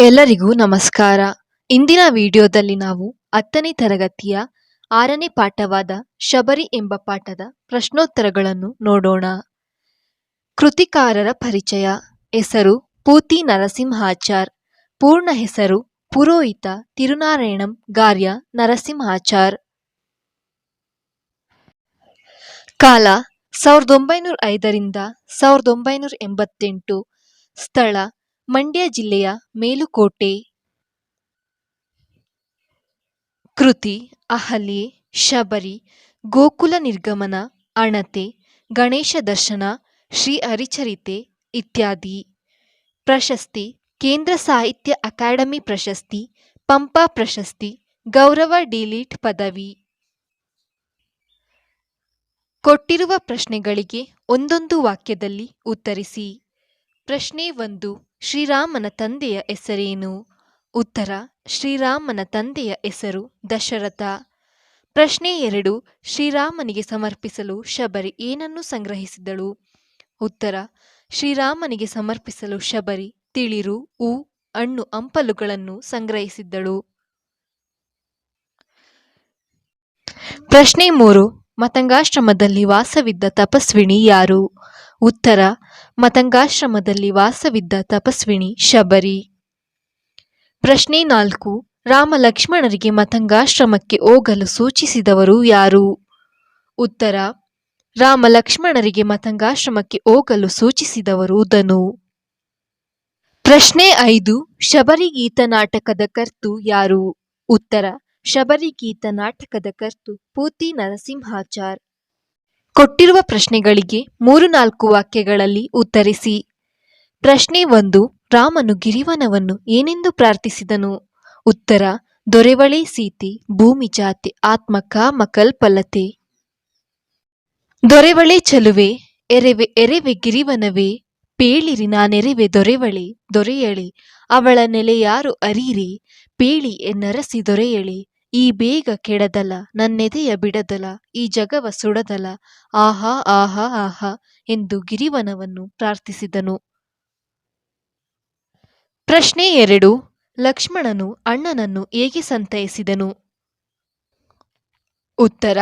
ಎಲ್ಲರಿಗೂ ನಮಸ್ಕಾರ. ಇಂದಿನ ವಿಡಿಯೋದಲ್ಲಿ ನಾವು 10ನೇ ತರಗತಿಯ 6ನೇ ಪಾಠವಾದ ಶಬರಿ ಎಂಬ ಪಾಠದ ಪ್ರಶ್ನೋತ್ತರಗಳನ್ನು ನೋಡೋಣ. ಕೃತಿಕಾರರ ಪರಿಚಯ. ಹೆಸರು ಪೂತಿ ನರಸಿಂಹಾಚಾರ್. ಪೂರ್ಣ ಹೆಸರು ಪುರೋಹಿತ ತಿರುನಾರಾಯಣಂ ಗಾರ್ಯ ನರಸಿಂಹಾಚಾರ್. ಕಾಲ 1905ರಿಂದ 1988. ಸ್ಥಳ ಮಂಡ್ಯ ಜಿಲ್ಲೆಯ ಮೇಲುಕೋಟೆ. ಕೃತಿ ಅಹಲ್ಯೆ, ಶಬರಿ, ಗೋಕುಲ ನಿರ್ಗಮನ, ಅಣತೆ, ಗಣೇಶ ದರ್ಶನ, ಶ್ರೀ ಹರಿಚರಿತೆ ಇತ್ಯಾದಿ. ಪ್ರಶಸ್ತಿ: ಕೇಂದ್ರ ಸಾಹಿತ್ಯ ಅಕಾಡೆಮಿ ಪ್ರಶಸ್ತಿ, ಪಂಪ ಪ್ರಶಸ್ತಿ, ಗೌರವ ಡಿ.ಲಿಟ್ ಪದವಿ. ಕೊಟ್ಟಿರುವ ಪ್ರಶ್ನೆಗಳಿಗೆ ಒಂದೊಂದು ವಾಕ್ಯದಲ್ಲಿ ಉತ್ತರಿಸಿ. ಪ್ರಶ್ನೆ 1. ಶ್ರೀರಾಮನ ತಂದೆಯ ಹೆಸರೇನು? ಉತ್ತರ: ಶ್ರೀರಾಮನ ತಂದೆಯ ಹೆಸರು ದಶರಥ. ಪ್ರಶ್ನೆ 2. ಶ್ರೀರಾಮನಿಗೆ ಸಮರ್ಪಿಸಲು ಶಬರಿ ಏನನ್ನು ಸಂಗ್ರಹಿಸಿದಳು? ಉತ್ತರ: ಶ್ರೀರಾಮನಿಗೆ ಸಮರ್ಪಿಸಲು ಶಬರಿ ತಿಳಿರು, ಹೂ, ಹಣ್ಣು ಹಂಪಲುಗಳನ್ನು ಸಂಗ್ರಹಿಸಿದ್ದಳು. ಪ್ರಶ್ನೆ 3. ಮತಂಗಾಶ್ರಮದಲ್ಲಿ ವಾಸವಿದ್ದ ತಪಸ್ವಿನಿ ಯಾರು? ಉತ್ತರ: ಮತಂಗಾಶ್ರಮದಲ್ಲಿ ವಾಸವಿದ್ದ ತಪಸ್ವಿನಿ ಶಬರಿ. ಪ್ರಶ್ನೆ 4. ರಾಮ ಲಕ್ಷ್ಮಣರಿಗೆ ಮತಂಗಾಶ್ರಮಕ್ಕೆ ಹೋಗಲು ಸೂಚಿಸಿದವರು ಯಾರು? ಉತ್ತರ: ರಾಮ ಲಕ್ಷ್ಮಣರಿಗೆ ಮತಂಗಾಶ್ರಮಕ್ಕೆ ಹೋಗಲು ಸೂಚಿಸಿದವರು ಧನು. ಪ್ರಶ್ನೆ 5. ಶಬರಿಗೀತ ನಾಟಕದ ಕರ್ತು ಯಾರು? ಉತ್ತರ: ಶಬರಿಗೀತ ನಾಟಕದ ಕರ್ತು ಪೂತಿ ನರಸಿಂಹಾಚಾರ್. ಕೊಟ್ಟಿರುವ ಪ್ರಶ್ನೆಗಳಿಗೆ 3-4 ವಾಕ್ಯಗಳಲ್ಲಿ ಉತ್ತರಿಸಿ. ಪ್ರಶ್ನೆ 1. ರಾಮನು ಗಿರಿವನವನ್ನು ಏನೆಂದು ಪ್ರಾರ್ಥಿಸಿದನು? ಉತ್ತರ: ದೊರೆವಳೆ ಸೀತೆ, ಭೂಮಿ ಜಾತೆ, ಆತ್ಮ ಕಾಮ ಕಲ್ಪಲತೆ. ದೊರೆವಳೆ ಚಲುವೆ, ಎರೆವೆ ಎರೆವೆ ಗಿರಿವನವೇ, ಪೇಳಿರಿ ನಾನೆರೆವೆ ದೊರೆವಳೆ ದೊರೆಯಳೆ, ಅವಳ ನೆಲೆಯಾರು ಅರೀರೆ, ಪೇಳಿ ಎನ್ನರಸಿ ದೊರೆಯಳೆ, ಈ ಬೇಗ ಕೆಡದಲ ನನ್ನೆದೆಯ ಬಿಡದಲ, ಈ ಜಗವ ಸುಡದಲ, ಆಹಾ ಆಹಾ ಆಹಾ ಎಂದು ಗಿರಿವನವನ್ನು ಪ್ರಾರ್ಥಿಸಿದನು. ಪ್ರಶ್ನೆ 2. ಲಕ್ಷ್ಮಣನು ಅಣ್ಣನನ್ನು ಹೇಗೆ ಸಂತೈಸಿದನು? ಉತ್ತರ: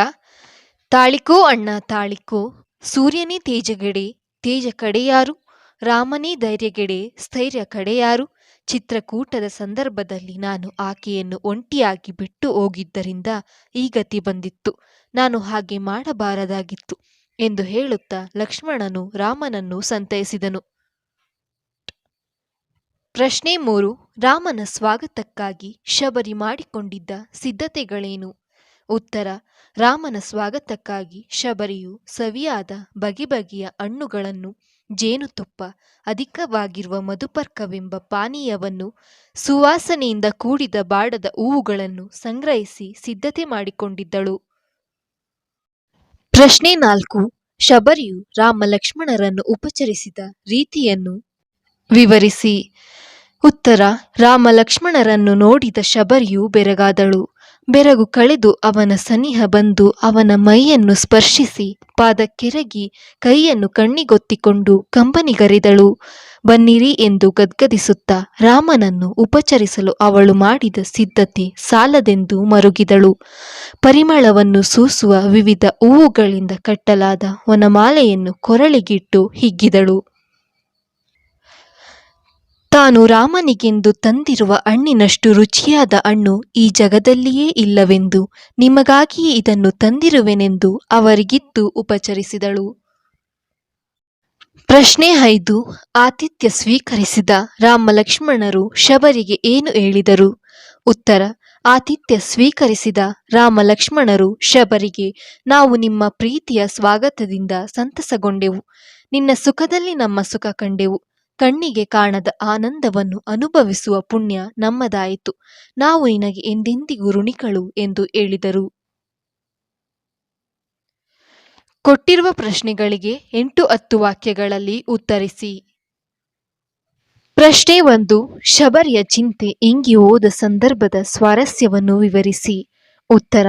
ತಾಳಿಕೋ ಅಣ್ಣ ತಾಳಿಕೋ, ಸೂರ್ಯನೇ ತೇಜಗೆಡೆ ತೇಜ ಕಡೆಯಾರು, ರಾಮನೇ ಧೈರ್ಯಗೆಡೆ ಸ್ಥೈರ್ಯ ಕಡೆಯಾರು, ಚಿತ್ರಕೂಟದ ಸಂದರ್ಭದಲ್ಲಿ ನಾನು ಆಕೆಯನ್ನು ಒಂಟಿಯಾಗಿ ಬಿಟ್ಟು ಹೋಗಿದ್ದರಿಂದ ಈ ಗತಿ ಬಂದಿತ್ತು, ನಾನು ಹಾಗೆ ಮಾಡಬಾರದಾಗಿತ್ತು ಎಂದು ಹೇಳುತ್ತಾ ಲಕ್ಷ್ಮಣನು ರಾಮನನ್ನು ಸಂತೈಸಿದನು. ಪ್ರಶ್ನೆ 3. ರಾಮನ ಸ್ವಾಗತಕ್ಕಾಗಿ ಶಬರಿ ಮಾಡಿಕೊಂಡಿದ್ದ ಸಿದ್ಧತೆಗಳೇನು? ಉತ್ತರ: ರಾಮನ ಸ್ವಾಗತಕ್ಕಾಗಿ ಶಬರಿಯು ಸವಿಯಾದ ಬಗೆ ಬಗೆಯ ಹಣ್ಣುಗಳನ್ನು, ಜೇನುತುಪ್ಪ, ಅಧಿಕವಾಗಿರುವ ಮಧುಪರ್ಕವೆಂಬ ಪಾನೀಯವನ್ನು, ಸುವಾಸನೆಯಿಂದ ಕೂಡಿದ ಬಾಡದ ಹೂವುಗಳನ್ನು ಸಂಗ್ರಹಿಸಿ ಸಿದ್ಧತೆ ಮಾಡಿಕೊಂಡಿದ್ದಳು. ಪ್ರಶ್ನೆ 4. ಶಬರಿಯು ರಾಮ ಲಕ್ಷ್ಮಣರನ್ನು ಉಪಚರಿಸಿದ ರೀತಿಯನ್ನು ವಿವರಿಸಿ. ಉತ್ತರ: ರಾಮ ಲಕ್ಷ್ಮಣರನ್ನು ನೋಡಿದ ಶಬರಿಯು ಬೆರಗಾದಳು. ಬೆರಗು ಕಳೆದು ಅವನ ಸನಿಹ ಬಂದು ಅವನ ಮೈಯನ್ನು ಸ್ಪರ್ಶಿಸಿ ಪಾದಕ್ಕೆರಗಿ ಕೈಯನ್ನು ಕಣ್ಣಿಗೊತ್ತಿಕೊಂಡು ಕಂಬನಿಗರೆದಳು. ಬನ್ನಿರಿ ಎಂದು ಗದ್ಗದಿಸುತ್ತಾ ರಾಮನನ್ನು ಉಪಚರಿಸಲು ಅವಳು ಮಾಡಿದ ಸಿದ್ಧತೆ ಸಾಲದೆಂದು ಮರುಗಿದಳು. ಪರಿಮಳವನ್ನು ಸೂಸುವ ವಿವಿಧ ಹೂವುಗಳಿಂದ ಕಟ್ಟಲಾದ ವನಮಾಲೆಯನ್ನು ಕೊರಳಿಗಿಟ್ಟು ಹಿಗ್ಗಿದಳು. ತಾನು ರಾಮನಿಗೆಂದು ತಂದಿರುವ ಹಣ್ಣಿನಷ್ಟು ರುಚಿಯಾದ ಹಣ್ಣು ಈ ಜಗದಲ್ಲಿಯೇ ಇಲ್ಲವೆಂದು, ನಿಮಗಾಗಿಯೇ ಇದನ್ನು ತಂದಿರುವೆನೆಂದು ಅವರಿಗಿತ್ತು ಉಪಚರಿಸಿದಳು. ಪ್ರಶ್ನೆ 5. ಆತಿಥ್ಯ ಸ್ವೀಕರಿಸಿದ ರಾಮ ಲಕ್ಷ್ಮಣರು ಶಬರಿಗೆ ಏನು ಹೇಳಿದರು? ಉತ್ತರ: ಆತಿಥ್ಯ ಸ್ವೀಕರಿಸಿದ ರಾಮ ಲಕ್ಷ್ಮಣರು ಶಬರಿಗೆ, ನಾವು ನಿಮ್ಮ ಪ್ರೀತಿಯ ಸ್ವಾಗತದಿಂದ ಸಂತಸಗೊಂಡೆವು, ನಿನ್ನ ಸುಖದಲ್ಲಿ ನಮ್ಮ ಸುಖ ಕಂಡೆವು, ಕಣ್ಣಿಗೆ ಕಾಣದ ಆನಂದವನ್ನು ಅನುಭವಿಸುವ ಪುಣ್ಯ ನಮ್ಮದಾಯಿತು, ನಾವು ನಿನಗೆ ಎಂದೆಂದಿಗೂ ಋಣಿಗಳು ಎಂದು ಹೇಳಿದರು. ಕೊಟ್ಟಿರುವ ಪ್ರಶ್ನೆಗಳಿಗೆ 8-10 ವಾಕ್ಯಗಳಲ್ಲಿ ಉತ್ತರಿಸಿ. ಪ್ರಶ್ನೆ 1. ಶಬರಿಯ ಚಿಂತೆ ಇಂಗಿ ಹೋದ ಸಂದರ್ಭದ ಸ್ವಾರಸ್ಯವನ್ನು ವಿವರಿಸಿ. ಉತ್ತರ: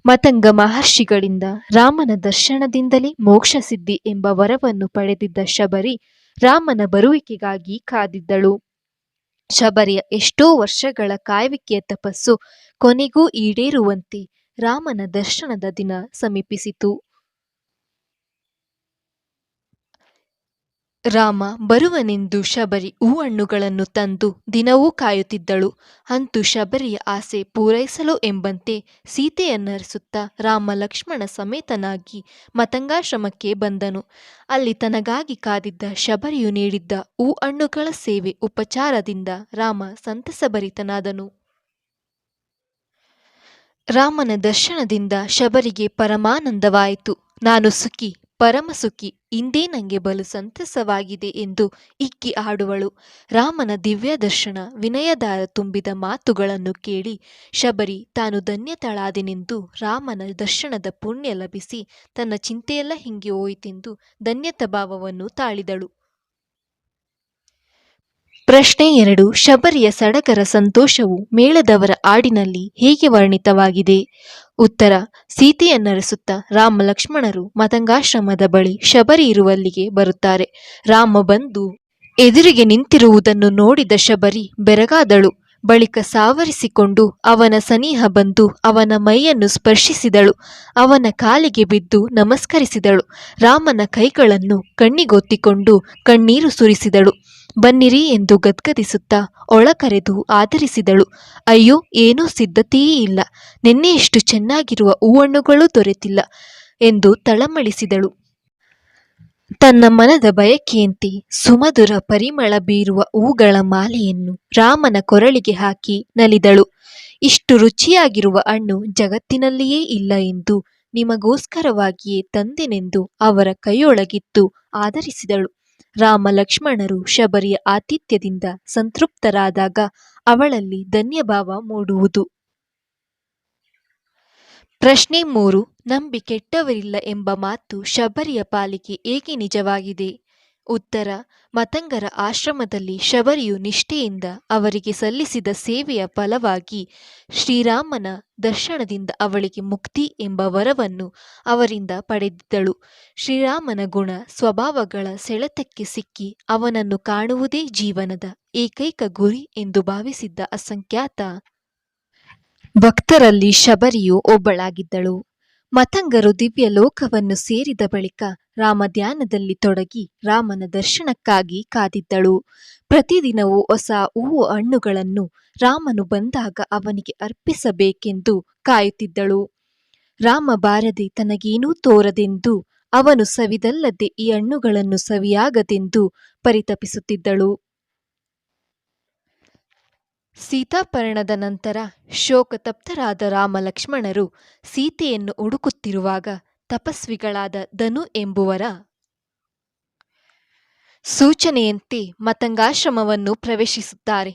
ಮತಂಗ ಮಹರ್ಷಿಗಳಿಂದ ರಾಮನ ದರ್ಶನದಿಂದಲೇ ಮೋಕ್ಷ ಸಿದ್ಧಿ ಎಂಬ ವರವನ್ನು ಪಡೆದಿದ್ದ ಶಬರಿ ರಾಮನ ಬರುವಿಕೆಗಾಗಿ ಕಾದಿದ್ದಳು. ಶಬರಿಯ ಎಷ್ಟೋ ವರ್ಷಗಳ ಕಾಯುವಿಕೆಯ ತಪಸ್ಸು ಕೊನೆಗೂ ಈಡೇರುವಂತೆ ರಾಮನ ದರ್ಶನದ ದಿನ ಸಮೀಪಿಸಿತು. ರಾಮ ಬರುವನೆಂದು ಶಬರಿ ಹೂಹಣ್ಣುಗಳನ್ನು ತಂದು ದಿನವೂ ಕಾಯುತ್ತಿದ್ದಳು. ಅಂತೂ ಶಬರಿಯ ಆಸೆ ಪೂರೈಸಲು ಎಂಬಂತೆ ಸೀತೆಯನ್ನರಿಸುತ್ತಾ ರಾಮ ಲಕ್ಷ್ಮಣ ಸಮೇತನಾಗಿ ಮತಂಗಾಶ್ರಮಕ್ಕೆ ಬಂದನು. ಅಲ್ಲಿ ತನಗಾಗಿ ಕಾದಿದ್ದ ಶಬರಿಯು ನೀಡಿದ್ದ ಹೂಹಣ್ಣುಗಳ ಸೇವೆ ಉಪಚಾರದಿಂದ ರಾಮ ಸಂತಸಭರಿತನಾದನು. ರಾಮನ ದರ್ಶನದಿಂದ ಶಬರಿಗೆ ಪರಮಾನಂದವಾಯಿತು. ನಾನು ಸುಖಿ, ಪರಮ ಸುಖಿ, ಇಂದೇ ನಂಗೆ ಬಲು ಸಂತಸವಾಗಿದೆ ಎಂದು ಇಕ್ಕಿ ಆಡುವಳು. ರಾಮನ ದಿವ್ಯ ದರ್ಶನ, ವಿನಯದಾರ ತುಂಬಿದ ಮಾತುಗಳನ್ನು ಕೇಳಿ ಶಬರಿ ತಾನು ಧನ್ಯತಳಾದೆನೆಂದು, ರಾಮನ ದರ್ಶನದ ಪುಣ್ಯ ಲಭಿಸಿ ತನ್ನ ಚಿಂತೆಯೆಲ್ಲ ಹಿಂಗೆ ಹೋಯಿತೆಂದು ಧನ್ಯತಾಭಾವವನ್ನು ತಾಳಿದಳು. ಪ್ರಶ್ನೆ 2. ಶಬರಿಯ ಸಡಗರ ಸಂತೋಷವು ಮೇಳದವರ ಹಾಡಿನಲ್ಲಿ ಹೇಗೆ ವರ್ಣಿತವಾಗಿದೆ? ಉತ್ತರ: ಸೀತೆಯನ್ನರಸುತ್ತಾ ರಾಮ ಲಕ್ಷ್ಮಣರು ಮತಂಗಾಶ್ರಮದ ಬಳಿ ಶಬರಿ ಇರುವಲ್ಲಿಗೆ ಬರುತ್ತಾರೆ. ರಾಮ ಬಂದು ಎದುರಿಗೆ ನಿಂತಿರುವುದನ್ನು ನೋಡಿದ ಶಬರಿ ಬೆರಗಾದಳು. ಬಳಿಕ ಸಾವರಿಸಿಕೊಂಡು ಅವನ ಸನಿಹ ಬಂದು ಅವನ ಮೈಯನ್ನು ಸ್ಪರ್ಶಿಸಿದಳು. ಅವನ ಕಾಲಿಗೆ ಬಿದ್ದು ನಮಸ್ಕರಿಸಿದಳು. ರಾಮನ ಕೈಗಳನ್ನು ಕಣ್ಣಿಗೊತ್ತಿಕೊಂಡು ಕಣ್ಣೀರು ಸುರಿಸಿದಳು. ಬನ್ನಿರಿ ಎಂದು ಗದ್ಗದಿಸುತ್ತಾ ಒಳಕರೆದು ಆದರಿಸಿದಳು. ಅಯ್ಯೋ, ಏನೂ ಸಿದ್ಧತೆಯೇ ಇಲ್ಲ, ನಿನ್ನೆಯಷ್ಟು ಚೆನ್ನಾಗಿರುವ ಹೂಹಣ್ಣುಗಳೂ ದೊರೆತಿಲ್ಲ ಎಂದು ತಳಮಳಿಸಿದಳು. ತನ್ನ ಮನದ ಬಯಕೆಯಂತೆ ಸುಮಧುರ ಪರಿಮಳ ಬೀರುವ ಹೂಗಳ ಮಾಲೆಯನ್ನು ರಾಮನ ಕೊರಳಿಗೆ ಹಾಕಿ ನಲಿದಳು. ಇಷ್ಟು ರುಚಿಯಾಗಿರುವ ಹಣ್ಣು ಜಗತ್ತಿನಲ್ಲಿಯೇ ಇಲ್ಲ ಎಂದು ನಿಮಗೋಸ್ಕರವಾಗಿಯೇ ತಂದೆನೆಂದು ಅವರ ಕೈಯೊಳಗಿತ್ತು ಆದರಿಸಿದಳು. ರಾಮ ಲಕ್ಷ್ಮಣರು ಶಬರಿಯ ಆತಿಥ್ಯದಿಂದ ಸಂತೃಪ್ತರಾದಾಗ ಅವಳಲ್ಲಿ ಧನ್ಯಭಾವ ಮೂಡುವುದು. ಪ್ರಶ್ನೆ 3. ನಂಬಿ ಕೆಟ್ಟವರಿಲ್ಲ ಎಂಬ ಮಾತು ಶಬರಿಯ ಪಾಲಿಗೆ ಏಕೆ ನಿಜವಾಗಿದೆ? ಉತ್ತರ: ಮತಂಗರ ಆಶ್ರಮದಲ್ಲಿ ಶಬರಿಯು ನಿಷ್ಠೆಯಿಂದ ಅವರಿಗೆ ಸಲ್ಲಿಸಿದ ಸೇವೆಯ ಫಲವಾಗಿ ಶ್ರೀರಾಮನ ದರ್ಶನದಿಂದ ಅವಳಿಗೆ ಮುಕ್ತಿ ಎಂಬ ವರವನ್ನು ಅವರಿಂದ ಪಡೆದಿದ್ದಳು. ಶ್ರೀರಾಮನ ಗುಣ ಸ್ವಭಾವಗಳ ಸೆಳೆತಕ್ಕೆ ಸಿಕ್ಕಿ ಅವನನ್ನು ಕಾಣುವುದೇ ಜೀವನದ ಏಕೈಕ ಗುರಿ ಎಂದು ಭಾವಿಸಿದ್ದ ಅಸಂಖ್ಯಾತ ಭಕ್ತರಲ್ಲಿ ಶಬರಿಯು ಒಬ್ಬಳಾಗಿದ್ದಳು. ಮತಂಗರು ದಿವ್ಯ ಲೋಕವನ್ನು ಸೇರಿದ ಬಳಿಕ ರಾಮಧ್ಯಾನದಲ್ಲಿ ತೊಡಗಿ ರಾಮನ ದರ್ಶನಕ್ಕಾಗಿ ಕಾದಿದ್ದಳು. ಪ್ರತಿದಿನವೂ ಹೊಸ ಹೂವು ಹಣ್ಣುಗಳನ್ನು ರಾಮನು ಬಂದಾಗ ಅವನಿಗೆ ಅರ್ಪಿಸಬೇಕೆಂದು ಕಾಯುತ್ತಿದ್ದಳು. ರಾಮ ಬಾರದೆ ತನಗೇನೂ ತೋರದೆಂದು, ಅವನು ಸವಿದಲ್ಲದೆ ಈ ಹಣ್ಣುಗಳನ್ನು ಸವಿಯಾಗದೆಂದು ಪರಿತಪಿಸುತ್ತಿದ್ದಳು. ಸೀತಾಪಹರಣದ ನಂತರ ಶೋಕತಪ್ತರಾದ ರಾಮ ಲಕ್ಷ್ಮಣರು ಸೀತೆಯನ್ನು ಹುಡುಕುತ್ತಿರುವಾಗ ತಪಸ್ವಿಗಳಾದ ಧನು ಎಂಬುವರ ಸೂಚನೆಯಂತೆ ಮತಂಗಾಶ್ರಮವನ್ನು ಪ್ರವೇಶಿಸುತ್ತಾರೆ.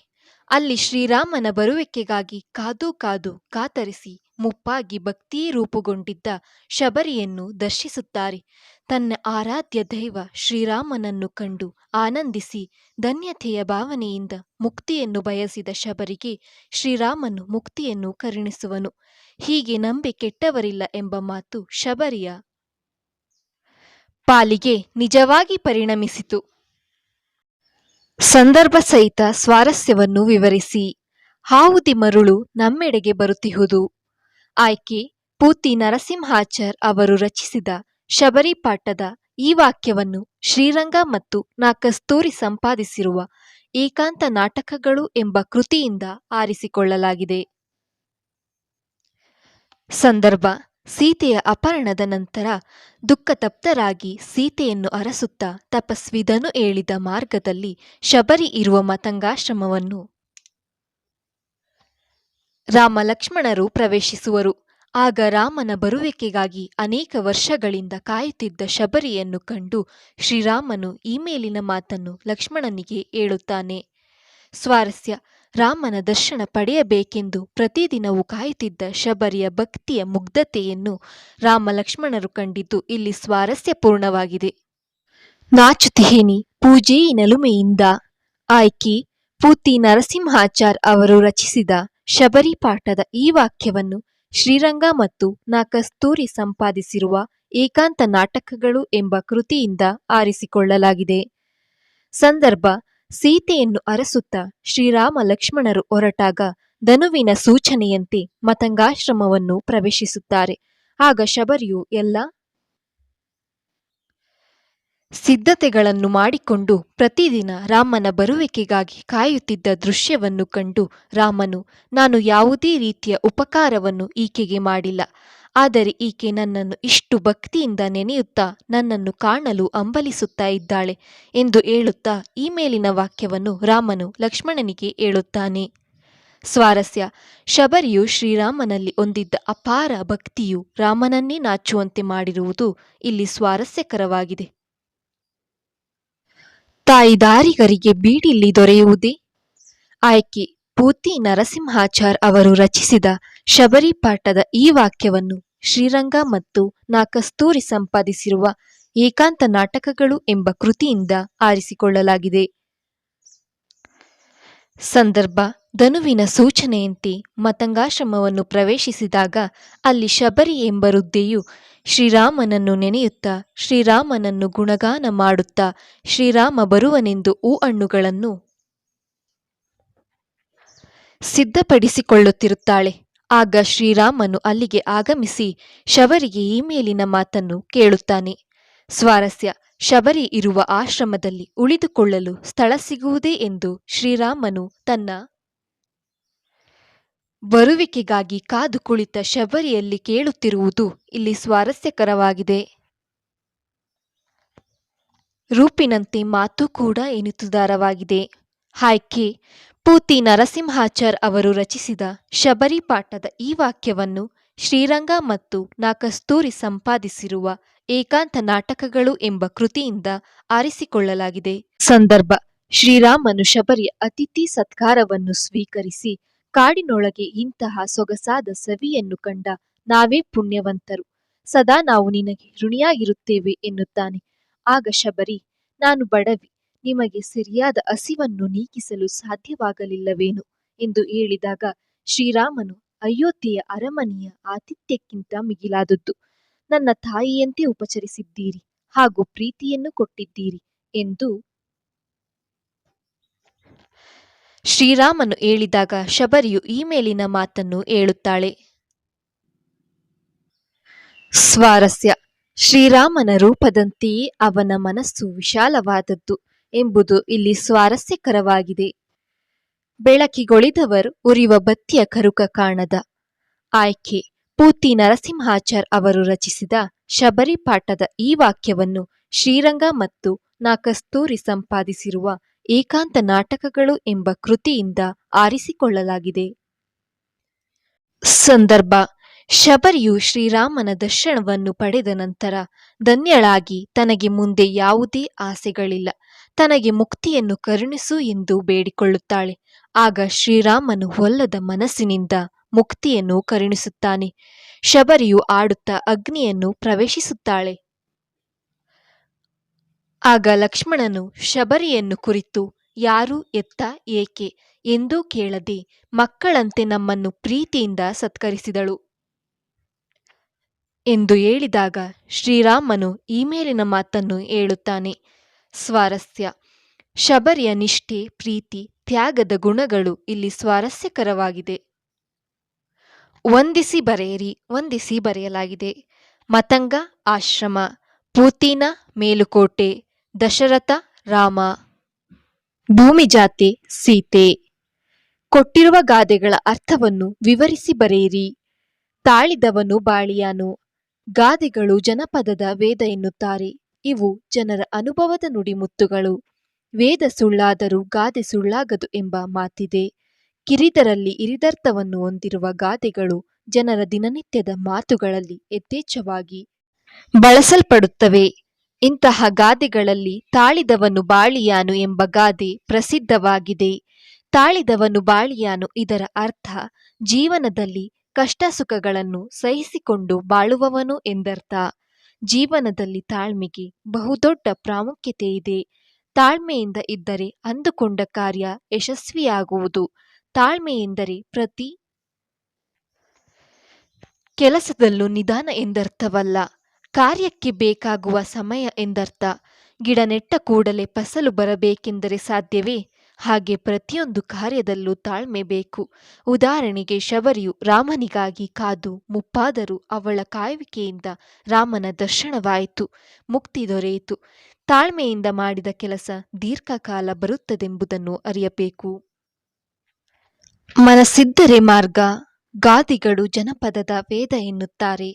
ಅಲ್ಲಿ ಶ್ರೀರಾಮನ ಬರುವಿಕೆಗಾಗಿ ಕಾದು ಕಾದು ಕಾತರಿಸಿ ಮುಪ್ಪಾಗಿ ಭಕ್ತಿಯೇ ರೂಪುಗೊಂಡಿದ್ದ ಶಬರಿಯನ್ನು ದರ್ಶಿಸುತ್ತಾರೆ. ತನ್ನ ಆರಾಧ್ಯ ದೈವ ಶ್ರೀರಾಮನನ್ನು ಕಂಡು ಆನಂದಿಸಿ ಧನ್ಯತೆಯ ಭಾವನೆಯಿಂದ ಮುಕ್ತಿಯನ್ನು ಬಯಸಿದ ಶಬರಿಗೆ ಶ್ರೀರಾಮನು ಮುಕ್ತಿಯನ್ನು ಕರುಣಿಸುವನು. ಹೀಗೆ ನಂಬಿ ಕೆಟ್ಟವರಿಲ್ಲ ಎಂಬ ಮಾತು ಶಬರಿಯ ಪಾಲಿಗೆ ನಿಜವಾಗಿ ಪರಿಣಮಿಸಿತು. ಸಂದರ್ಭ ಸಹಿತ ಸ್ವಾರಸ್ಯವನ್ನು ವಿವರಿಸಿ. ಹಾವುದಿ ಮರುಳು ನಮ್ಮೆಡೆಗೆ ಬರುತ್ತಿಹುದು. ಆಯ್ಕೆ: ಪೂತಿ ನರಸಿಂಹಾಚಾರ್ ಅವರು ರಚಿಸಿದ ಶಬರಿ ಪಾಠದ ಈ ವಾಕ್ಯವನ್ನು ಶ್ರೀರಂಗ ಮತ್ತು ನಾ ಕಸ್ತೂರಿ ಸಂಪಾದಿಸಿರುವ ಏಕಾಂತ ನಾಟಕಗಳು ಎಂಬ ಕೃತಿಯಿಂದ ಆರಿಸಿಕೊಳ್ಳಲಾಗಿದೆ. ಸಂದರ್ಭ: ಸೀತೆಯ ಅಪಹರಣದ ನಂತರ ದುಃಖತಪ್ತರಾಗಿ ಸೀತೆಯನ್ನು ಅರಸುತ್ತಾ ತಪಸ್ವಿ ಧನು ಹೇಳಿದ ಮಾರ್ಗದಲ್ಲಿ ಶಬರಿ ಇರುವ ಮತಂಗಾಶ್ರಮವನ್ನು ರಾಮ ಲಕ್ಷ್ಮಣರು ಪ್ರವೇಶಿಸುವರು. ಆಗ ರಾಮನ ಬರುವಿಕೆಗಾಗಿ ಅನೇಕ ವರ್ಷಗಳಿಂದ ಕಾಯುತ್ತಿದ್ದ ಶಬರಿಯನ್ನು ಕಂಡು ಶ್ರೀರಾಮನು ಈ ಮೇಲಿನ ಮಾತನ್ನು ಲಕ್ಷ್ಮಣನಿಗೆ ಹೇಳುತ್ತಾನೆ. ಸ್ವಾರಸ್ಯ: ರಾಮನ ದರ್ಶನ ಪಡೆಯಬೇಕೆಂದು ಪ್ರತಿದಿನವೂ ಕಾಯುತ್ತಿದ್ದ ಶಬರಿಯ ಭಕ್ತಿಯ ಮುಗ್ಧತೆಯನ್ನು ರಾಮ ಲಕ್ಷ್ಮಣರು ಕಂಡಿದ್ದು ಇಲ್ಲಿ ಸ್ವಾರಸ್ಯಪೂರ್ಣವಾಗಿದೆ. ನಾಚುತಿಹೇನಿ ಪೂಜೆಯಿ ನಲುಮೆಯಿಂದ. ಆಯ್ಕೆ: ಪೂತಿ ನರಸಿಂಹಾಚಾರ್ ಅವರು ರಚಿಸಿದ ಶಬರಿ ಪಾಠದ ಈ ವಾಕ್ಯವನ್ನು ಶ್ರೀರಂಗ ಮತ್ತು ನಾ ಕಸ್ತೂರಿ ಸಂಪಾದಿಸಿರುವ ಏಕಾಂತ ನಾಟಕಗಳು ಎಂಬ ಕೃತಿಯಿಂದ ಆರಿಸಿಕೊಳ್ಳಲಾಗಿದೆ. ಸಂದರ್ಭ: ಸೀತೆಯನ್ನು ಅರಸುತ್ತಾ ಶ್ರೀರಾಮ ಲಕ್ಷ್ಮಣರು ಹೊರಟಾಗ ಧನುವಿನ ಸೂಚನೆಯಂತೆ ಮತಂಗಾಶ್ರಮವನ್ನು ಪ್ರವೇಶಿಸುತ್ತಾರೆ. ಆಗ ಶಬರಿಯು ಎಲ್ಲ ಸಿದ್ಧತೆಗಳನ್ನು ಮಾಡಿಕೊಂಡು ಪ್ರತಿದಿನ ರಾಮನ ಬರುವಿಕೆಗಾಗಿ ಕಾಯುತ್ತಿದ್ದ ದೃಶ್ಯವನ್ನು ಕಂಡು ರಾಮನು, ನಾನು ಯಾವುದೇ ರೀತಿಯ ಉಪಕಾರವನ್ನು ಈಕೆಗೆ ಮಾಡಿಲ್ಲ, ಆದರೆ ಈಕೆ ನನ್ನನ್ನು ಇಷ್ಟು ಭಕ್ತಿಯಿಂದ ನೆನೆಯುತ್ತಾ ನನ್ನನ್ನು ಕಾಣಲು ಹಂಬಲಿಸುತ್ತಾ ಇದ್ದಾಳೆ ಎಂದು ಹೇಳುತ್ತಾ ಈ ಮೇಲಿನ ವಾಕ್ಯವನ್ನು ರಾಮನು ಲಕ್ಷ್ಮಣನಿಗೆ ಹೇಳುತ್ತಾನೆ. ಸ್ವಾರಸ್ಯ: ಶಬರಿಯು ಶ್ರೀರಾಮನಲ್ಲಿ ಹೊಂದಿದ್ದ ಅಪಾರ ಭಕ್ತಿಯು ರಾಮನನ್ನೇ ನಾಚುವಂತೆ ಮಾಡಿರುವುದು ಇಲ್ಲಿ ಸ್ವಾರಸ್ಯಕರವಾಗಿದೆ. ತಾಯಿದಾರಿಗರಿಗೆ ಬೀಡಿಲ್ಲಿ ದೊರೆಯುವುದೇ? ಆಯ್ಕೆ: ಪೂತಿ ನರಸಿಂಹಾಚಾರ್ ಅವರು ರಚಿಸಿದ ಶಬರಿ ಪಾಠದ ಈ ವಾಕ್ಯವನ್ನು ಶ್ರೀರಂಗ ಮತ್ತು ನಾ ಕಸ್ತೂರಿ ಸಂಪಾದಿಸಿರುವ ಏಕಾಂತ ನಾಟಕಗಳು ಎಂಬ ಕೃತಿಯಿಂದ ಆರಿಸಿಕೊಳ್ಳಲಾಗಿದೆ. ಸಂದರ್ಭ: ಧನುವಿನ ಸೂಚನೆಯಂತೆ ಮತಂಗಾಶ್ರಮವನ್ನು ಪ್ರವೇಶಿಸಿದಾಗ ಅಲ್ಲಿ ಶಬರಿ ಎಂಬ ವೃದ್ಧೆಯು ಶ್ರೀರಾಮನನ್ನು ನೆನೆಯುತ್ತಾ ಶ್ರೀರಾಮನನ್ನು ಗುಣಗಾನ ಮಾಡುತ್ತಾ ಶ್ರೀರಾಮ ಬರುವನೆಂದು ಹೂಹಣ್ಣುಗಳನ್ನು ಸಿದ್ಧಪಡಿಸಿಕೊಳ್ಳುತ್ತಿರುತ್ತಾಳೆ. ಆಗ ಶ್ರೀರಾಮನು ಅಲ್ಲಿಗೆ ಆಗಮಿಸಿ ಶಬರಿಗೆ ಈ ಮೇಲಿನ ಮಾತನ್ನು ಕೇಳುತ್ತಾನೆ. ಸ್ವಾರಸ್ಯ: ಶಬರಿ ಇರುವ ಆಶ್ರಮದಲ್ಲಿ ಉಳಿದುಕೊಳ್ಳಲು ಸ್ಥಳ ಸಿಗುವುದೇ ಎಂದು ಶ್ರೀರಾಮನು ತನ್ನ ಬರುವಿಕೆಗಾಗಿ ಕಾದು ಕುಳಿತ ಶಬರಿಯಲ್ಲಿ ಕೇಳುತ್ತಿರುವುದು ಇಲ್ಲಿ ಸ್ವಾರಸ್ಯಕರವಾಗಿದೆ. ರೂಪಿನಂತೆ ಮಾತು ಕೂಡ ಇನಿತುದಾರವಾಗಿದೆ. ಆಯ್ಕೆ: ಪೂತಿ ನರಸಿಂಹಾಚಾರ್ ಅವರು ರಚಿಸಿದ ಶಬರಿ ಪಾಠದ ಈ ವಾಕ್ಯವನ್ನು ಶ್ರೀರಂಗ ಮತ್ತು ನಾ ಕಸ್ತೂರಿ ಸಂಪಾದಿಸಿರುವ ಏಕಾಂತ ನಾಟಕಗಳು ಎಂಬ ಕೃತಿಯಿಂದ ಆರಿಸಿಕೊಳ್ಳಲಾಗಿದೆ. ಸಂದರ್ಭ: ಶ್ರೀರಾಮನು ಶಬರಿಯ ಅತಿಥಿ ಸತ್ಕಾರವನ್ನು ಸ್ವೀಕರಿಸಿ ಕಾಡಿನೊಳಗೆ ಇಂತಹ ಸೊಗಸಾದ ಸವಿಯನ್ನು ಕಂಡ ನಾವೇ ಪುಣ್ಯವಂತರು, ಸದಾ ನಾವು ನಿನಗೆ ಋಣಿಯಾಗಿರುತ್ತೇವೆ ಎನ್ನುತ್ತಾನೆ. ಆಗ ಶಬರಿ, ನಾನು ಬಡವಿ, ನಿಮಗೆ ಸರಿಯಾದ ಹಸಿವನ್ನು ನೀಗಿಸಲು ಸಾಧ್ಯವಾಗಲಿಲ್ಲವೇನು ಎಂದು ಹೇಳಿದಾಗ ಶ್ರೀರಾಮನು, ಅಯೋಧ್ಯೆಯ ಅರಮನೆಯ ಆತಿಥ್ಯಕ್ಕಿಂತ ಮಿಗಿಲಾದದ್ದು, ನನ್ನ ತಾಯಿಯಂತೆ ಉಪಚರಿಸಿದ್ದೀರಿ ಹಾಗೂ ಪ್ರೀತಿಯನ್ನು ಕೊಟ್ಟಿದ್ದೀರಿ ಎಂದು ಶ್ರೀರಾಮನು ಹೇಳಿದಾಗ ಶಬರಿಯು ಈ ಮೇಲಿನ ಮಾತನ್ನು ಹೇಳುತ್ತಾಳೆ. ಸ್ವಾರಸ್ಯ: ಶ್ರೀರಾಮನ ರೂಪದಂತೆಯೇ ಅವನ ಮನಸ್ಸು ವಿಶಾಲವಾದದ್ದು ಎಂಬುದು ಇಲ್ಲಿ ಸ್ವಾರಸ್ಯಕರವಾಗಿದೆ. ಬೆಳಕಿಗೊಳಿದವರು ಉರಿವ ಬತ್ತಿಯ ಕರುಕ ಕಾಣದ. ಆಯ್ಕೆ: ಪೂತಿ ನರಸಿಂಹಾಚಾರ್ ಅವರು ರಚಿಸಿದ ಶಬರಿ ಪಾಠದ ಈ ವಾಕ್ಯವನ್ನು ಶ್ರೀರಂಗ ಮತ್ತು ನಾ ಕಸ್ತೂರಿ ಸಂಪಾದಿಸಿರುವ ಏಕಾಂತ ನಾಟಕಗಳು ಎಂಬ ಕೃತಿಯಿಂದ ಆರಿಸಿಕೊಳ್ಳಲಾಗಿದೆ. ಸಂದರ್ಭ: ಶಬರಿಯು ಶ್ರೀರಾಮನ ದರ್ಶನವನ್ನು ಪಡೆದ ನಂತರ ಧನ್ಯಳಾಗಿ ತನಗೆ ಮುಂದೆ ಯಾವುದೇ ಆಸೆಗಳಿಲ್ಲ, ತನಗೆ ಮುಕ್ತಿಯನ್ನು ಕರುಣಿಸು ಎಂದು ಬೇಡಿಕೊಳ್ಳುತ್ತಾಳೆ. ಆಗ ಶ್ರೀರಾಮನು ಒಲ್ಲದ ಮನಸ್ಸಿನಿಂದ ಮುಕ್ತಿಯನ್ನು ಕರುಣಿಸುತ್ತಾನೆ. ಶಬರಿಯು ಆಡುತ್ತಾ ಅಗ್ನಿಯನ್ನು ಪ್ರವೇಶಿಸುತ್ತಾಳೆ. ಆಗ ಲಕ್ಷ್ಮಣನು ಶಬರಿಯನ್ನು ಕುರಿತು, ಯಾರು, ಎತ್ತ, ಏಕೆ ಎಂದೂ ಕೇಳದೆ ಮಕ್ಕಳಂತೆ ನಮ್ಮನ್ನು ಪ್ರೀತಿಯಿಂದ ಸತ್ಕರಿಸಿದಳು ಎಂದು ಹೇಳಿದಾಗ ಶ್ರೀರಾಮನು ಈ ಮೇಲಿನ ಮಾತನ್ನು ಹೇಳುತ್ತಾನೆ. ಸ್ವಾರಸ್ಯ: ಶಬರಿಯ ನಿಷ್ಠೆ, ಪ್ರೀತಿ, ತ್ಯಾಗದ ಗುಣಗಳು ಇಲ್ಲಿ ಸ್ವಾರಸ್ಯಕರವಾಗಿದೆ. ವಂದಿಸಿ ಬರೆಯಿರಿ. ವಂದಿಸಿ ಬರೆಯಲಾಗಿದೆ. ಮತಂಗ ಆಶ್ರಮ, ಪೂತಿನ ಮೇಲುಕೋಟೆ, ದಶರಥ ರಾಮ, ಭೂಮಿಜಾತೆ ಸೀತೆ. ಕೊಟ್ಟಿರುವ ಗಾದೆಗಳ ಅರ್ಥವನ್ನು ವಿವರಿಸಿ ಬರೆಯಿರಿ. ತಾಳಿದವನು ಬಾಳಿಯಾನು. ಗಾದೆಗಳು ಜನಪದದ ವೇದ ಎನ್ನುತ್ತಾರೆ. ಇವು ಜನರ ಅನುಭವದ ನುಡಿಮುತ್ತುಗಳು. ವೇದ ಸುಳ್ಳಾದರೂ ಗಾದೆ ಸುಳ್ಳಾಗದು ಎಂಬ ಮಾತಿದೆ. ಕಿರಿದರಲ್ಲಿ ಇರಿದರ್ಥವನ್ನು ಹೊಂದಿರುವ ಗಾದೆಗಳು ಜನರ ದಿನನಿತ್ಯದ ಮಾತುಗಳಲ್ಲಿ ಯಥೇಚ್ಛವಾಗಿ ಬಳಸಲ್ಪಡುತ್ತವೆ. ಇಂತಹ ಗಾದೆಗಳಲ್ಲಿ ತಾಳಿದವನು ಬಾಳಿಯಾನು ಎಂಬ ಗಾದೆ ಪ್ರಸಿದ್ಧವಾಗಿದೆ. ತಾಳಿದವನು ಬಾಳಿಯಾನು ಇದರ ಅರ್ಥ ಜೀವನದಲ್ಲಿ ಕಷ್ಟ ಸುಖಗಳನ್ನು ಸಹಿಸಿಕೊಂಡು ಬಾಳುವವನು ಎಂದರ್ಥ. ಜೀವನದಲ್ಲಿ ತಾಳ್ಮೆಗೆ ಬಹುದೊಡ್ಡ ಪ್ರಾಮುಖ್ಯತೆ ಇದೆ. ತಾಳ್ಮೆಯಿಂದ ಇದ್ದರೆ ಅಂದುಕೊಂಡ ಕಾರ್ಯ ಯಶಸ್ವಿಯಾಗುವುದು. ತಾಳ್ಮೆ ಎಂದರೆ ಪ್ರತಿ ಕೆಲಸದಲ್ಲೂ ನಿಧಾನ ಎಂದರ್ಥವಲ್ಲ, ಕಾರ್ಯಕ್ಕೆ ಬೇಕಾಗುವ ಸಮಯ ಎಂದರ್ಥ. ಗಿಡ ನೆಟ್ಟ ಕೂಡಲೇ ಫಸಲು ಬರಬೇಕೆಂದರೆ ಸಾಧ್ಯವೇ? ಹಾಗೆ ಪ್ರತಿಯೊಂದು ಕಾರ್ಯದಲ್ಲೂ ತಾಳ್ಮೆ ಬೇಕು. ಉದಾಹರಣೆಗೆ ಶಬರಿಯು ರಾಮನಿಗಾಗಿ ಕಾದು ಮುಪ್ಪಾದರೂ ಅವಳ ಕಾಯುವಿಕೆಯಿಂದ ರಾಮನ ದರ್ಶನವಾಯಿತು, ಮುಕ್ತಿ ದೊರೆಯಿತು. ತಾಳ್ಮೆಯಿಂದ ಮಾಡಿದ ಕೆಲಸ ದೀರ್ಘಕಾಲ ಬರುತ್ತದೆಂಬುದನ್ನು ಅರಿಯಬೇಕು. ಮನಸ್ಸಿದ್ದರೆ ಮಾರ್ಗ. ಗಾದೆಗಳು ಜನಪದದ ವೇದ ಎನ್ನುತ್ತಾರೆ.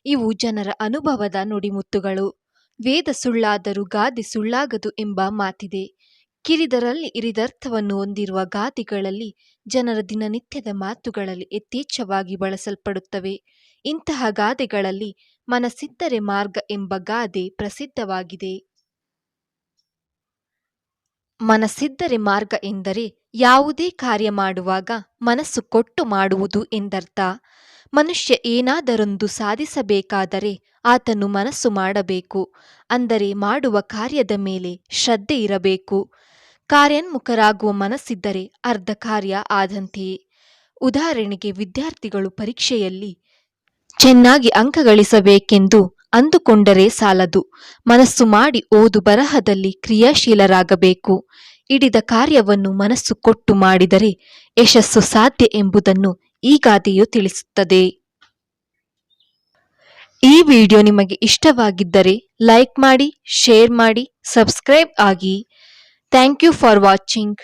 ಇವು ಜನರ ಅನುಭವದ ನುಡಿಮುತ್ತುಗಳು. ವೇದ ಸುಳ್ಳಾದರೂ ಗಾದೆ ಸುಳ್ಳಾಗದು ಎಂಬ ಮಾತಿದೆ. ಕಿರಿದರಲ್ಲಿ ಇರಿದರ್ಥವನ್ನು ಹೊಂದಿರುವ ಗಾದೆಗಳಲ್ಲಿ ಜನರ ದಿನನಿತ್ಯದ ಮಾತುಗಳಲ್ಲಿ ಯಥೇಚ್ಛವಾಗಿ ಬಳಸಲ್ಪಡುತ್ತವೆ. ಇಂತಹ ಗಾದೆಗಳಲ್ಲಿ ಮನಸ್ಸಿದ್ದರೆ ಮಾರ್ಗ ಎಂಬ ಗಾದೆ ಪ್ರಸಿದ್ಧವಾಗಿದೆ. ಮನಸ್ಸಿದ್ದರೆ ಮಾರ್ಗ ಎಂದರೆ ಯಾವುದೇ ಕಾರ್ಯ ಮಾಡುವಾಗ ಮನಸ್ಸು ಕೊಟ್ಟು ಮಾಡುವುದು ಎಂದರ್ಥ. ಮನುಷ್ಯ ಏನಾದರೊಂದು ಸಾಧಿಸಬೇಕಾದರೆ ಆತನು ಮನಸ್ಸು ಮಾಡಬೇಕು. ಅಂದರೆ ಮಾಡುವ ಕಾರ್ಯದ ಮೇಲೆ ಶ್ರದ್ಧೆ ಇರಬೇಕು. ಕಾರ್ಯೋನ್ಮುಖರಾಗುವ ಮನಸ್ಸಿದ್ದರೆ ಅರ್ಧ ಕಾರ್ಯ ಆದಂತೆಯೇ. ಉದಾಹರಣೆಗೆ ವಿದ್ಯಾರ್ಥಿಗಳು ಪರೀಕ್ಷೆಯಲ್ಲಿ ಚೆನ್ನಾಗಿ ಅಂಕ ಗಳಿಸಬೇಕೆಂದು ಅಂದುಕೊಂಡರೆ ಸಾಲದು. ಮನಸ್ಸು ಮಾಡಿ ಓದು ಬರಹದಲ್ಲಿ ಕ್ರಿಯಾಶೀಲರಾಗಬೇಕು. ಹಿಡಿದ ಕಾರ್ಯವನ್ನು ಮನಸ್ಸು ಕೊಟ್ಟು ಮಾಡಿದರೆ ಯಶಸ್ಸು ಸಾಧ್ಯ ಎಂಬುದನ್ನು ಈ ಗಾದೆಯು ತಿಳಿಸುತ್ತದೆ. ಈ ವಿಡಿಯೋ ನಿಮಗೆ ಇಷ್ಟವಾಗಿದ್ದರೆ ಲೈಕ್ ಮಾಡಿ, ಶೇರ್ ಮಾಡಿ, ಸಬ್ಸ್ಕ್ರೈಬ್ ಆಗಿ. Thank you for watching.